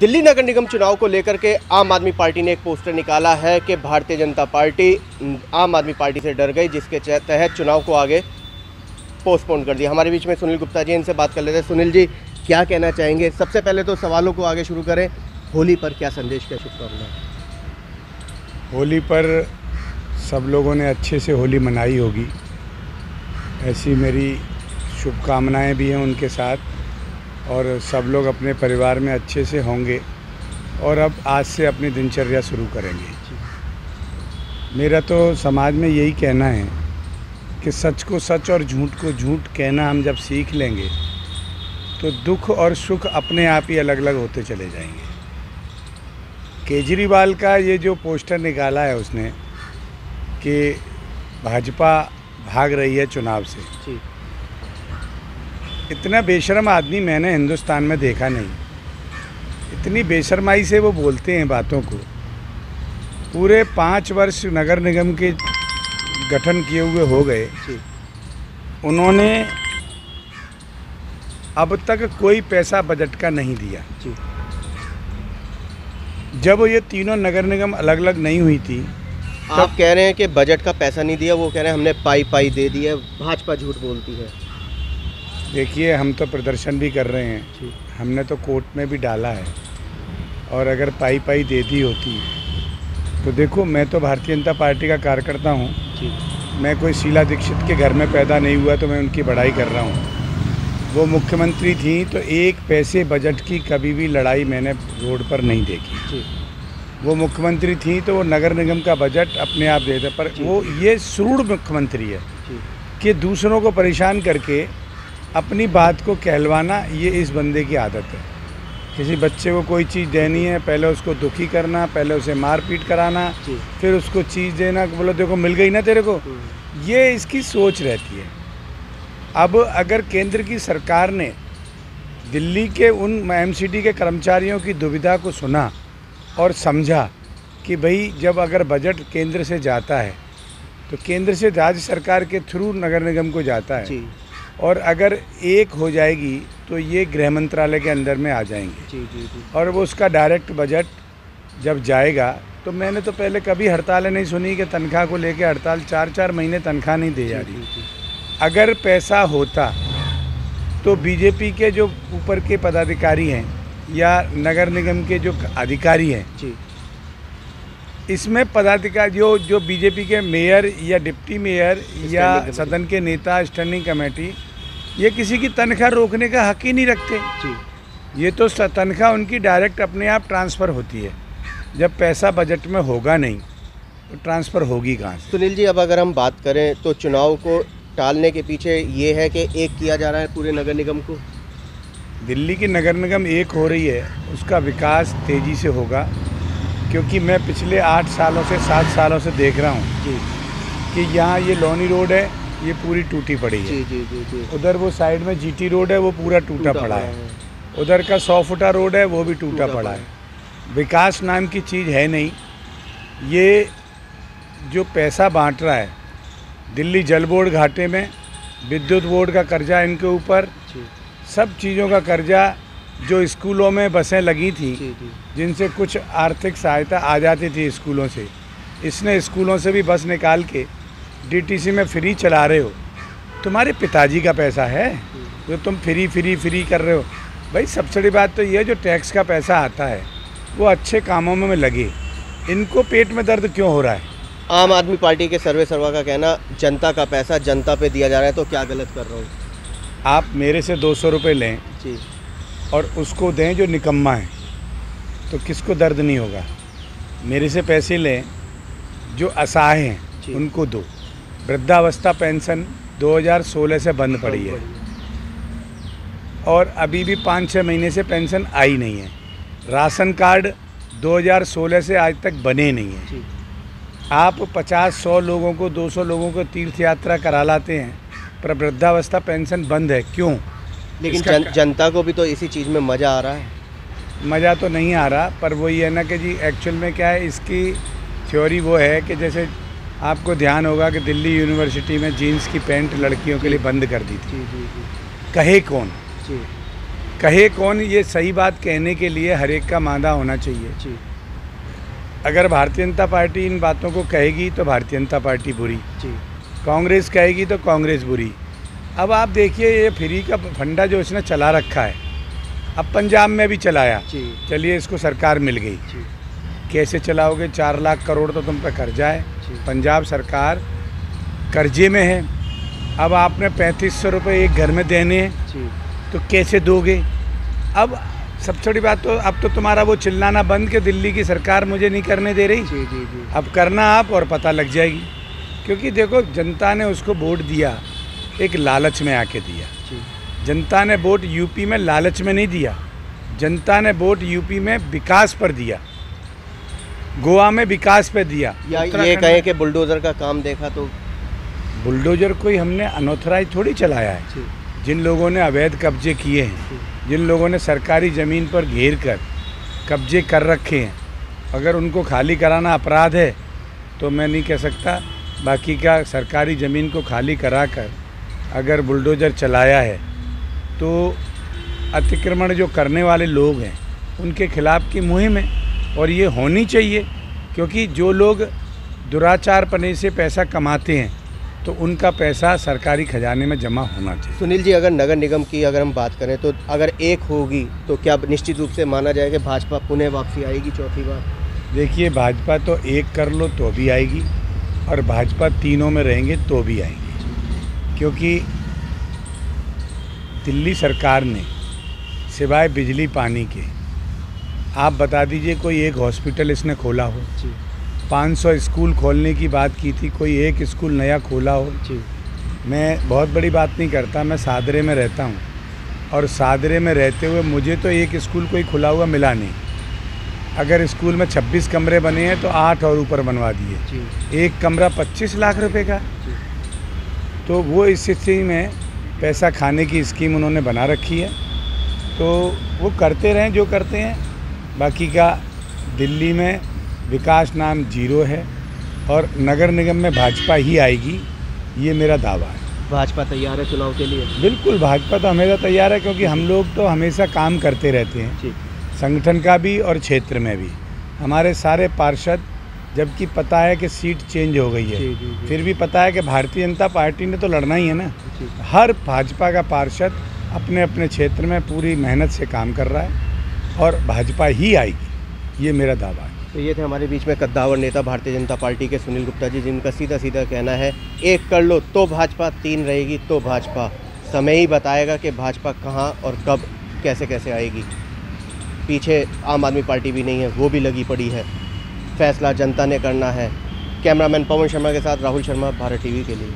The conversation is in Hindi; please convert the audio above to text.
दिल्ली नगर निगम चुनाव को लेकर के आम आदमी पार्टी ने एक पोस्टर निकाला है कि भारतीय जनता पार्टी आम आदमी पार्टी से डर गई, जिसके तहत चुनाव को आगे पोस्टपोन कर दिया। हमारे बीच में सुनील गुप्ता जी, इनसे बात कर लेते हैं। सुनील जी, क्या कहना चाहेंगे? सबसे पहले तो सवालों को आगे शुरू करें। होली पर क्या संदेश, क्या शुभकामनाएं? होली पर सब लोगों ने अच्छे से होली मनाई होगी, ऐसी मेरी शुभकामनाएं भी हैं उनके साथ, और सब लोग अपने परिवार में अच्छे से होंगे और अब आज से अपनी दिनचर्या शुरू करेंगे। मेरा तो समाज में यही कहना है कि सच को सच और झूठ को झूठ कहना हम जब सीख लेंगे तो दुख और सुख अपने आप ही अलग अलग होते चले जाएंगे। केजरीवाल का ये जो पोस्टर निकाला है उसने कि भाजपा भाग रही है चुनाव से, इतना बेशर्म आदमी मैंने हिंदुस्तान में देखा नहीं। इतनी बेशर्माई से वो बोलते हैं बातों को। पूरे 5 वर्ष नगर निगम के गठन किए हुए हो गए, उन्होंने अब तक कोई पैसा बजट का नहीं दिया। जब ये तीनों नगर निगम अलग अलग नहीं हुई थी, आप कह रहे हैं कि बजट का पैसा नहीं दिया, वो कह रहे हैं हमने पाई दे दी है, भाजपा झूठ बोलती है। देखिए, हम तो प्रदर्शन भी कर रहे हैं, हमने तो कोर्ट में भी डाला है, और अगर पाई दे दी होती तो देखो, मैं तो भारतीय जनता पार्टी का कार्यकर्ता हूँ, मैं कोई शीला दीक्षित के घर में पैदा नहीं हुआ तो मैं उनकी बड़ाई कर रहा हूँ। वो मुख्यमंत्री थी तो एक पैसे बजट की कभी भी लड़ाई मैंने रोड पर नहीं देखी। वो मुख्यमंत्री थी तो वो नगर निगम का बजट अपने आप देते, पर वो ये सुरूढ़ मुख्यमंत्री है कि दूसरों को परेशान करके अपनी बात को कहलवाना, ये इस बंदे की आदत है। किसी बच्चे को कोई चीज़ देनी है, पहले उसको दुखी करना, पहले उसे मारपीट कराना, फिर उसको चीज़ देना, बोलो देखो मिल गई ना तेरे को। ये इसकी सोच रहती है। अब अगर केंद्र की सरकार ने दिल्ली के उन एमसीडी के कर्मचारियों की दुविधा को सुना और समझा कि भाई जब अगर बजट केंद्र से जाता है तो केंद्र से राज्य सरकार के थ्रू नगर निगम को जाता है, और अगर एक हो जाएगी तो ये गृह मंत्रालय के अंदर में आ जाएंगे। और वो उसका डायरेक्ट बजट जब जाएगा तो मैंने तो पहले कभी हड़तालें नहीं सुनी कि तनख्वाह को लेके हड़ताल, 4-4 महीने तनख्वाह नहीं दी जा रही। अगर पैसा होता तो बीजेपी के जो ऊपर के पदाधिकारी हैं या नगर निगम के जो अधिकारी हैं, इसमें पदाधिकारी जो बीजेपी के मेयर या डिप्टी मेयर या सदन के नेता, स्टैंडिंग कमेटी, ये किसी की तनख्वाह रोकने का हक ही नहीं रखते। ये तो तनख्वाह उनकी डायरेक्ट अपने आप ट्रांसफ़र होती है। जब पैसा बजट में होगा नहीं तो ट्रांसफ़र होगी कहाँ से? सुनील जी, अब अगर हम बात करें तो चुनाव को टालने के पीछे ये है कि एक किया जा रहा है पूरे नगर निगम को। दिल्ली की नगर निगम एक हो रही है, उसका विकास तेज़ी से होगा, क्योंकि मैं पिछले 8 सालों से 7 सालों से देख रहा हूँ कि यहाँ ये लोनी रोड है, ये पूरी टूटी पड़ी है। उधर वो साइड में जीटी रोड है, वो पूरा टूटा पड़ा है। उधर का 100 फुटा रोड है, वो भी टूटा पड़ा है। विकास नाम की चीज़ है नहीं। ये जो पैसा बांट रहा है, दिल्ली जल बोर्ड घाटे में, विद्युत बोर्ड का कर्जा इनके ऊपर, सब चीज़ों का कर्जा, जो स्कूलों में बसें लगी थी जिनसे कुछ आर्थिक सहायता आ जाती थी स्कूलों से, इसने स्कूलों से भी बस निकाल के डीटीसी में फ्री चला रहे हो। तुम्हारे पिताजी का पैसा है जो तुम फ्री कर रहे हो। भाई सबसे बड़ी बात तो ये, जो टैक्स का पैसा आता है वो अच्छे कामों में लगे। इनको पेट में दर्द क्यों हो रहा है? आम आदमी पार्टी के सर्वे सर्वा का कहना जनता का पैसा जनता पे दिया जा रहा है, तो क्या गलत कर रहा हूँ? आप मेरे से 200 रुपये लें और उसको दें जो निकम्मा है, तो किसको दर्द नहीं होगा? मेरे से पैसे लें जो असहाय हैं उनको दो। वृद्धावस्था पेंशन 2016 से बंद पड़ी है और अभी भी 5-6 महीने से पेंशन आई नहीं है। राशन कार्ड 2016 से आज तक बने नहीं हैं। आप 50-100 लोगों को, 200 लोगों को तीर्थ यात्रा करा लाते हैं, पर वृद्धावस्था पेंशन बंद है। क्यों? लेकिन जनता को भी तो इसी चीज़ में मज़ा आ रहा है। मज़ा तो नहीं आ रहा, पर वही है ना कि जी एक्चुअल में क्या है, इसकी थ्योरी वो है कि जैसे आपको ध्यान होगा कि दिल्ली यूनिवर्सिटी में जीन्स की पैंट लड़कियों के लिए बंद कर दी थी। कहे कौन? कहे कौन, ये सही बात कहने के लिए हर एक का मादा होना चाहिए जी अगर भारतीय जनता पार्टी इन बातों को कहेगी तो भारतीय जनता पार्टी बुरी, जी कांग्रेस कहेगी तो कांग्रेस बुरी। अब आप देखिए ये फ्री का फंडा जो इसने चला रखा है, अब पंजाब में भी चलाया, जी चलिए इसको सरकार मिल गई, जी कैसे चलाओगे? 4 लाख करोड़ तो तुम पे कर्जा है, जी। पंजाब सरकार कर्जे में है। अब आपने 3500 रुपये एक घर में देने हैं जी तो कैसे दोगे? अब सबसे बड़ी बात तो अब तो तुम्हारा वो चिल्लाना बंद कि दिल्ली की सरकार मुझे नहीं करने दे रही, जी जी जी अब करना आप और पता लग जाएगी। क्योंकि देखो जनता ने उसको वोट दिया एक लालच में आके दिया, जी जनता ने वोट यूपी में लालच में नहीं दिया, जनता ने वोट यूपी में विकास पर दिया, गोवा में विकास पे दिया। या ये उत्तराखंड कहें में कि बुलडोज़र का काम देखा तो बुलडोजर कोई हमने अनऑथराइज थोड़ी चलाया है। जी जिन लोगों ने अवैध कब्जे किए हैं, जिन लोगों ने सरकारी ज़मीन पर घेर कर कब्जे कर रखे हैं, अगर उनको खाली कराना अपराध है तो मैं नहीं कह सकता। बाकी का सरकारी ज़मीन को खाली कराकर अगर बुलडोज़र चलाया है तो अतिक्रमण जो करने वाले लोग हैं उनके खिलाफ़ की मुहिम है और ये होनी चाहिए। क्योंकि जो लोग दुराचार पने से पैसा कमाते हैं तो उनका पैसा सरकारी खजाने में जमा होना चाहिए। सुनील जी, अगर नगर निगम की अगर हम बात करें तो अगर एक होगी तो क्या निश्चित रूप से माना जाएगा कि भाजपा पुनः वापसी आएगी चौथी बार? देखिए भाजपा तो एक कर लो तो भी आएगी और भाजपा तीनों में रहेंगे तो भी आएंगे। क्योंकि दिल्ली सरकार ने सिवाय बिजली पानी के, आप बता दीजिए कोई एक हॉस्पिटल इसने खोला हो? जी 500 स्कूल खोलने की बात की थी, कोई एक स्कूल नया खोला हो? जी मैं बहुत बड़ी बात नहीं करता, मैं सादरे में रहता हूँ और सादरे में रहते हुए मुझे तो एक स्कूल कोई खुला हुआ मिला नहीं। अगर स्कूल में 26 कमरे बने हैं तो 8 और ऊपर बनवा दिए, जी एक कमरा 25 लाख रुपए का। जी तो वो इस स्थिति में पैसा खाने की स्कीम उन्होंने बना रखी है, तो वो करते रहें जो करते हैं। बाकी का दिल्ली में विकास नाम जीरो है और नगर निगम में भाजपा ही आएगी, ये मेरा दावा है। भाजपा तैयार है चुनाव के लिए? बिल्कुल, भाजपा तो हमेशा तैयार है क्योंकि हम लोग तो हमेशा काम करते रहते हैं, जी संगठन का भी और क्षेत्र में भी। हमारे सारे पार्षद, जबकि पता है कि सीट चेंज हो गई है, जी जी जी फिर भी पता है कि भारतीय जनता पार्टी ने तो लड़ना ही है ना। जी हर भाजपा का पार्षद अपने अपने क्षेत्र में पूरी मेहनत से काम कर रहा है और भाजपा ही आएगी, ये मेरा दावा है। तो ये थे हमारे बीच में कद्दावर नेता भारतीय जनता पार्टी के सुनील गुप्ता जी, जिनका सीधा सीधा कहना है एक कर लो तो भाजपा, 3 रहेगी तो भाजपा। समय ही बताएगा कि भाजपा कहाँ और कब कैसे कैसे आएगी। पीछे आम आदमी पार्टी भी नहीं है, वो भी लगी पड़ी है। फैसला जनता ने करना है। कैमरामैन पवन शर्मा के साथ राहुल शर्मा, भारत टीवी के लिए।